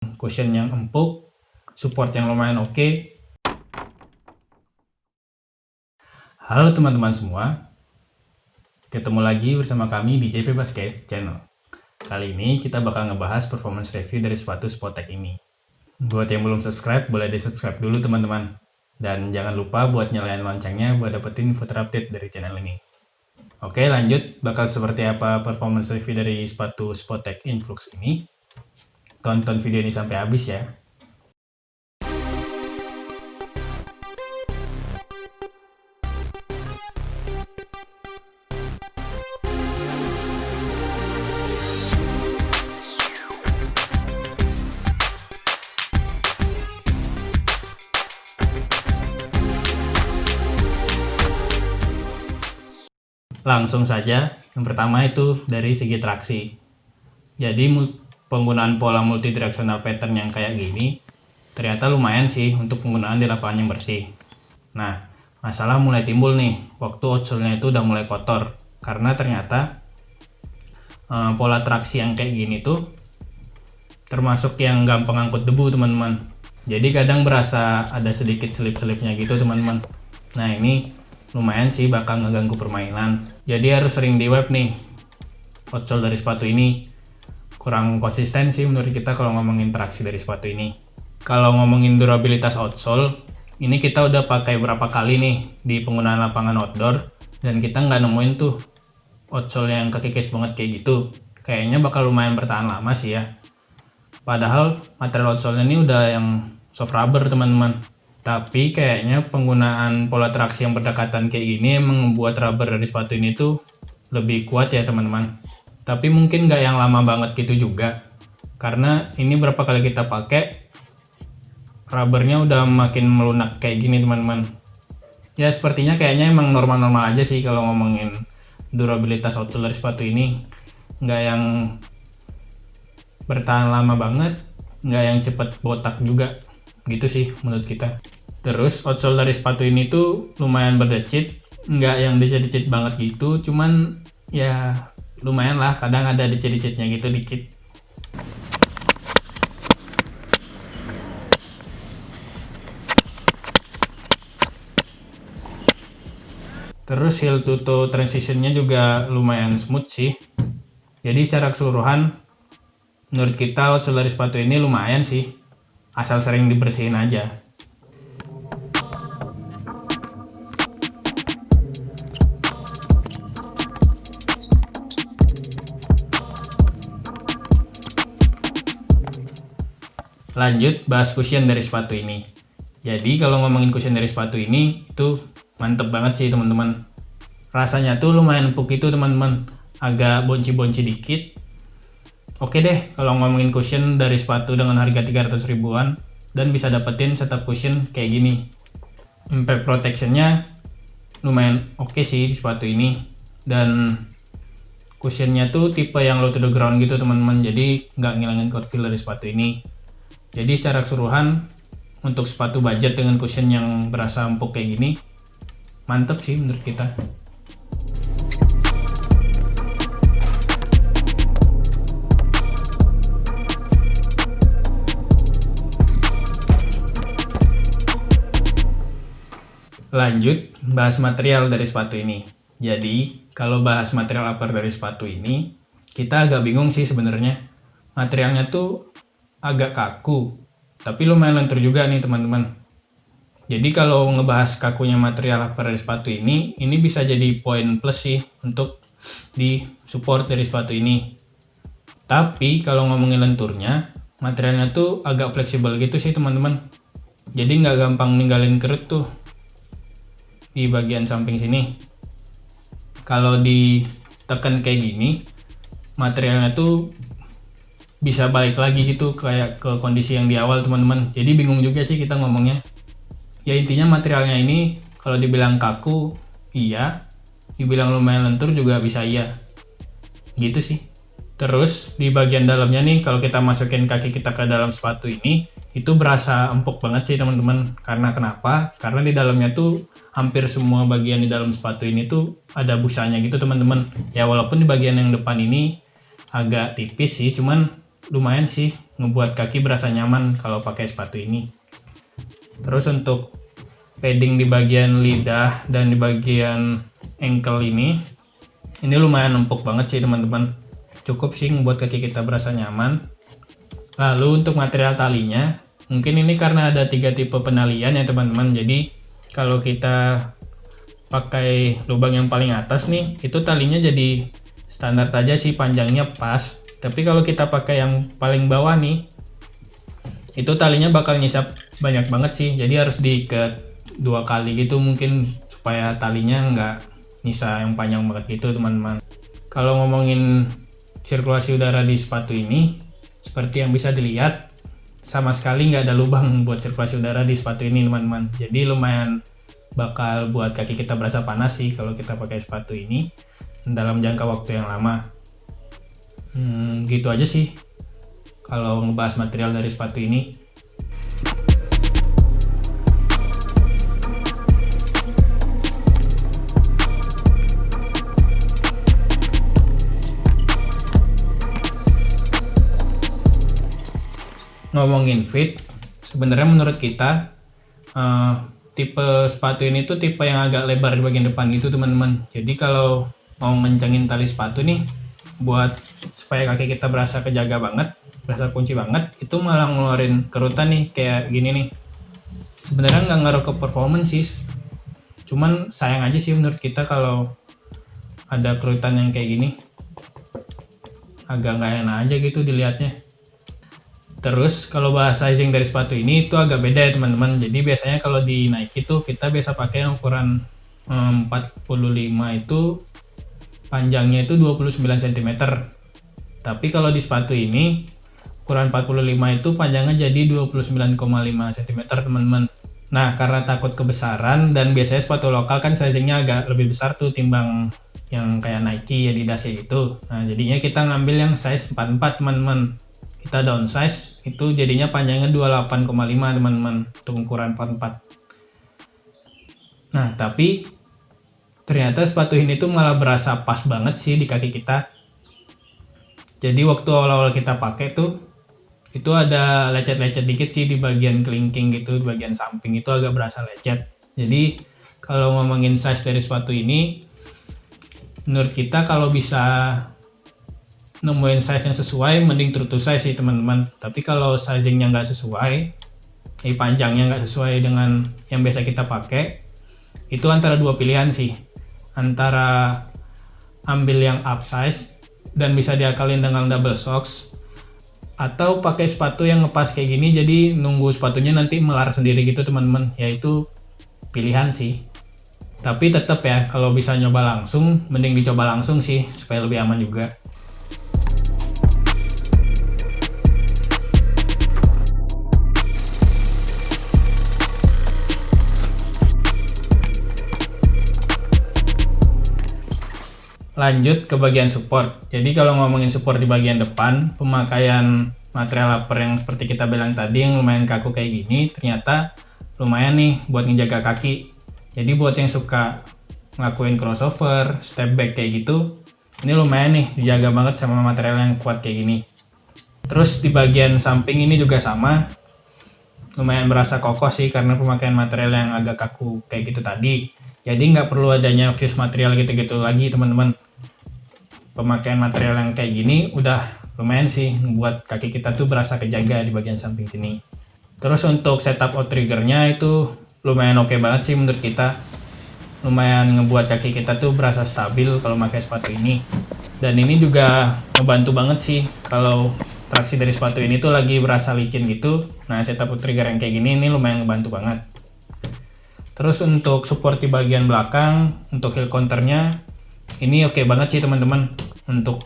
cushion yang empuk, support yang lumayan oke. Halo teman-teman semua, ketemu lagi bersama kami di JP Basket Channel. Kali ini kita bakal ngebahas performance review dari sepatu Spotek ini. Buat yang belum subscribe, boleh di-subscribe dulu teman-teman. Dan jangan lupa buat nyalain loncengnya buat dapetin info terupdate dari channel ini. Oke, lanjut. Bakal seperti apa performance review dari sepatu Spotek Influx ini? Tonton video ini sampai habis ya. Langsung saja, yang pertama itu dari segi traksi. Jadi penggunaan pola multidireksional pattern yang kayak gini ternyata lumayan sih untuk penggunaan di lapangan yang bersih. Nah, masalah mulai timbul nih waktu outsole-nya itu udah mulai kotor, karena ternyata pola traksi yang kayak gini tuh termasuk yang gampang angkut debu teman-teman. Jadi kadang berasa ada sedikit selip-selipnya gitu teman-teman. Nah ini lumayan sih bakal ngeganggu permainan. Jadi harus sering di web nih outsole dari sepatu ini. Kurang konsisten sih menurut kita kalau ngomongin traksi dari sepatu ini. Kalau ngomongin durabilitas outsole, ini kita udah pakai berapa kali nih di penggunaan lapangan outdoor, dan kita nggak nemuin tuh outsole yang kekikis banget kayak gitu. Kayaknya bakal lumayan bertahan lama sih ya. Padahal material outsole ini udah yang soft rubber teman-teman. Tapi kayaknya penggunaan pola traksi yang berdekatan kayak gini emang membuat rubber dari sepatu ini tuh lebih kuat ya teman-teman. Tapi mungkin nggak yang lama banget gitu juga. Karena ini berapa kali kita pakai, rubbernya udah makin melunak kayak gini teman-teman. Ya sepertinya kayaknya emang normal-normal aja sih kalau ngomongin durabilitas outsole dari sepatu ini. Nggak yang bertahan lama banget, nggak yang cepet botak juga. Gitu sih menurut kita. Terus outsole dari sepatu ini tuh lumayan berdecit, nggak yang decit-decit banget gitu, cuman ya lumayan lah, kadang ada decit-decitnya gitu dikit. Terus heel to toe transitionnya juga lumayan smooth sih. Jadi secara keseluruhan menurut kita outsole dari sepatu ini lumayan sih, asal sering dibersihin aja. Lanjut bahas cushion dari sepatu ini. Jadi kalau ngomongin cushion dari sepatu ini itu mantep banget sih teman-teman. Rasanya tuh lumayan empuk itu teman-teman, agak bonci-bonci dikit. Oke deh kalau ngomongin cushion dari sepatu dengan harga 300 ribuan dan bisa dapetin setup cushion kayak gini. Impact protectionnya lumayan oke sih di sepatu ini, dan cushionnya tuh tipe yang low to the ground gitu teman-teman, jadi nggak ngilangin court feel dari sepatu ini. Jadi secara keseluruhan untuk sepatu budget dengan cushion yang berasa empuk kayak gini mantep sih menurut kita. Lanjut bahas material dari sepatu ini. Jadi kalau bahas material upper dari sepatu ini, kita agak bingung sih sebenarnya. Materialnya tuh agak kaku, tapi lumayan lentur juga nih teman-teman. Jadi kalau ngebahas kakunya material upper dari sepatu ini bisa jadi poin plus sih untuk di support dari sepatu ini. Tapi kalau ngomongin lenturnya, materialnya tuh agak fleksibel gitu sih teman-teman. Jadi nggak gampang ninggalin kerut tuh di bagian samping sini. Kalau ditekan kayak gini, materialnya tuh bisa balik lagi gitu kayak ke kondisi yang di awal teman-teman. Jadi bingung juga sih kita ngomongnya. Ya intinya materialnya ini kalau dibilang kaku iya, dibilang lumayan lentur juga bisa iya. Gitu sih. Terus di bagian dalamnya nih, kalau kita masukin kaki kita ke dalam sepatu ini, itu berasa empuk banget sih teman-teman. Karena kenapa? Karena di dalamnya tuh hampir semua bagian di dalam sepatu ini tuh ada busanya gitu teman-teman. Ya walaupun di bagian yang depan ini agak tipis sih, cuman lumayan sih ngebuat kaki berasa nyaman kalau pakai sepatu ini. Terus untuk padding di bagian lidah dan di bagian ankle ini lumayan empuk banget sih teman-teman. Cukup sih ngebuat kaki kita berasa nyaman. Lalu untuk material talinya, mungkin ini karena ada 3 tipe penalian ya teman-teman. Jadi kalau kita pakai lubang yang paling atas nih, itu talinya jadi standar aja sih, panjangnya pas. Tapi kalau kita pakai yang paling bawah nih, itu talinya bakal nyisap banyak banget sih. Jadi harus diikat 2 kali gitu mungkin supaya talinya nggak nyisa yang panjang banget gitu teman-teman. Kalau ngomongin sirkulasi udara di sepatu ini, seperti yang bisa dilihat, sama sekali nggak ada lubang buat sirkulasi udara di sepatu ini teman-teman. Jadi lumayan bakal buat kaki kita berasa panas sih kalau kita pakai sepatu ini dalam jangka waktu yang lama. Gitu aja sih kalau ngebahas material dari sepatu ini. Ngomongin fit, sebenarnya menurut kita tipe sepatu ini tuh tipe yang agak lebar di bagian depan gitu teman-teman. Jadi kalau mau ngencengin tali sepatu nih buat supaya kaki kita berasa kejaga banget, berasa kunci banget, itu malah ngeluarin kerutan nih kayak gini nih. Sebenarnya nggak ngaruh ke performance sih, cuman sayang aja sih menurut kita kalau ada kerutan yang kayak gini, agak nggak enak aja gitu dilihatnya. Terus kalau bahas sizing dari sepatu ini itu agak beda ya teman-teman. Jadi biasanya kalau di Nike itu kita biasa pakai yang ukuran 45 itu panjangnya itu 29 cm. Tapi kalau di sepatu ini ukuran 45 itu panjangnya jadi 29,5 cm teman-teman. Nah karena takut kebesaran dan biasanya sepatu lokal kan sizingnya agak lebih besar tuh timbang yang kayak Nike, Adidas gitu. Nah jadinya kita ngambil yang size 44 teman-teman. Kita downsize itu jadinya panjangnya 28,5 teman-teman untuk ukuran 44. Nah tapi ternyata sepatu ini tuh malah berasa pas banget sih di kaki kita. Jadi waktu awal-awal kita pakai tuh itu ada lecet-lecet dikit sih di bagian kelingking gitu, di bagian samping itu agak berasa lecet. Jadi kalau ngomongin size dari sepatu ini, menurut kita kalau bisa nemuin size yang sesuai, mending true to size sih teman-teman. Tapi kalau sizingnya nggak sesuai, panjangnya nggak sesuai dengan yang biasa kita pakai, itu antara 2 pilihan sih. Antara ambil yang up size dan bisa diakalin dengan double socks, atau pakai sepatu yang ngepas kayak gini, jadi nunggu sepatunya nanti melar sendiri gitu teman-teman. Yaitu pilihan sih. Tapi tetap ya, kalau bisa nyoba langsung, mending dicoba langsung sih supaya lebih aman juga. Lanjut ke bagian support. Jadi kalau ngomongin support di bagian depan, pemakaian material upper yang seperti kita bilang tadi yang lumayan kaku kayak gini, ternyata lumayan nih buat ngejaga kaki. Jadi buat yang suka ngelakuin crossover, step back kayak gitu, ini lumayan nih dijaga banget sama material yang kuat kayak gini. Terus di bagian samping ini juga sama, lumayan berasa kokoh sih karena pemakaian material yang agak kaku kayak gitu tadi. Jadi nggak perlu adanya fuse material gitu-gitu lagi teman-teman. Pemakaian material yang kayak gini udah lumayan sih buat kaki kita tuh berasa kejaga di bagian samping sini. Terus untuk setup outriggernya itu lumayan oke banget sih menurut kita. Lumayan ngebuat kaki kita tuh berasa stabil kalau pakai sepatu ini. Dan ini juga ngebantu banget sih kalau traksi dari sepatu ini tuh lagi berasa licin gitu. Nah setup outrigger yang kayak gini ini lumayan ngebantu banget. Terus untuk support di bagian belakang, untuk heel counternya ini oke banget sih teman-teman. Untuk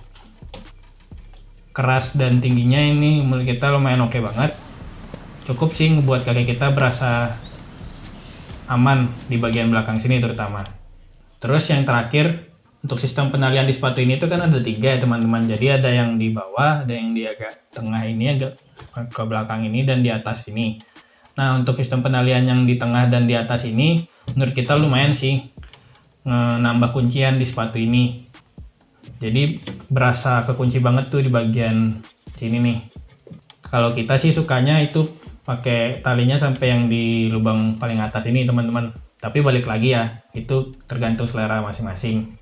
keras dan tingginya ini menurut kita lumayan oke banget. Cukup sih ngebuat kaki kita berasa aman di bagian belakang sini terutama. Terus yang terakhir, untuk sistem penalian di sepatu ini tuh kan ada 3 ya teman-teman. Jadi ada yang di bawah, ada yang di agak tengah ini, agak ke belakang ini, dan di atas ini. Nah untuk sistem penalian yang di tengah dan di atas ini menurut kita lumayan sih nambah kuncian di sepatu ini. Jadi berasa kekunci banget tuh di bagian sini nih. Kalau kita sih sukanya itu pakai talinya sampai yang di lubang paling atas ini teman-teman. Tapi balik lagi ya, itu tergantung selera masing-masing.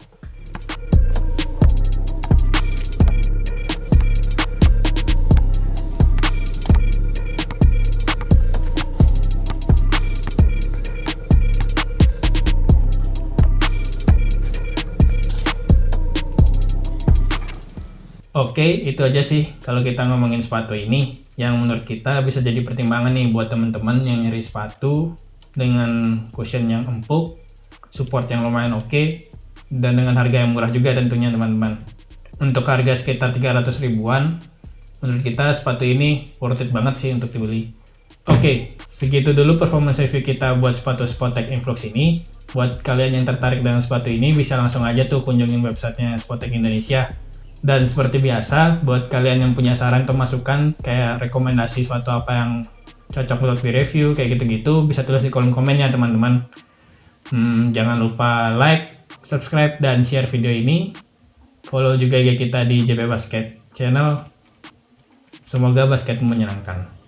Oke, itu aja sih kalau kita ngomongin sepatu ini yang menurut kita bisa jadi pertimbangan nih buat teman-teman yang nyari sepatu dengan cushion yang empuk, support yang lumayan oke, dan dengan harga yang murah juga tentunya teman-teman. Untuk harga sekitar 300 ribuan, menurut kita sepatu ini worth it banget sih untuk dibeli. Oke, segitu dulu performance review kita buat sepatu Spotek Influx ini. Buat kalian yang tertarik dengan sepatu ini, bisa langsung aja tuh kunjungin websitenya Spotek Indonesia. Dan seperti biasa, buat kalian yang punya saran atau masukan, kayak rekomendasi sepatu apa yang cocok untuk di-review, kayak gitu-gitu, bisa tulis di kolom komen ya teman-teman. Jangan lupa like, subscribe, dan share video ini. Follow juga IG kita di JP Basket Channel. Semoga basketmu menyenangkan.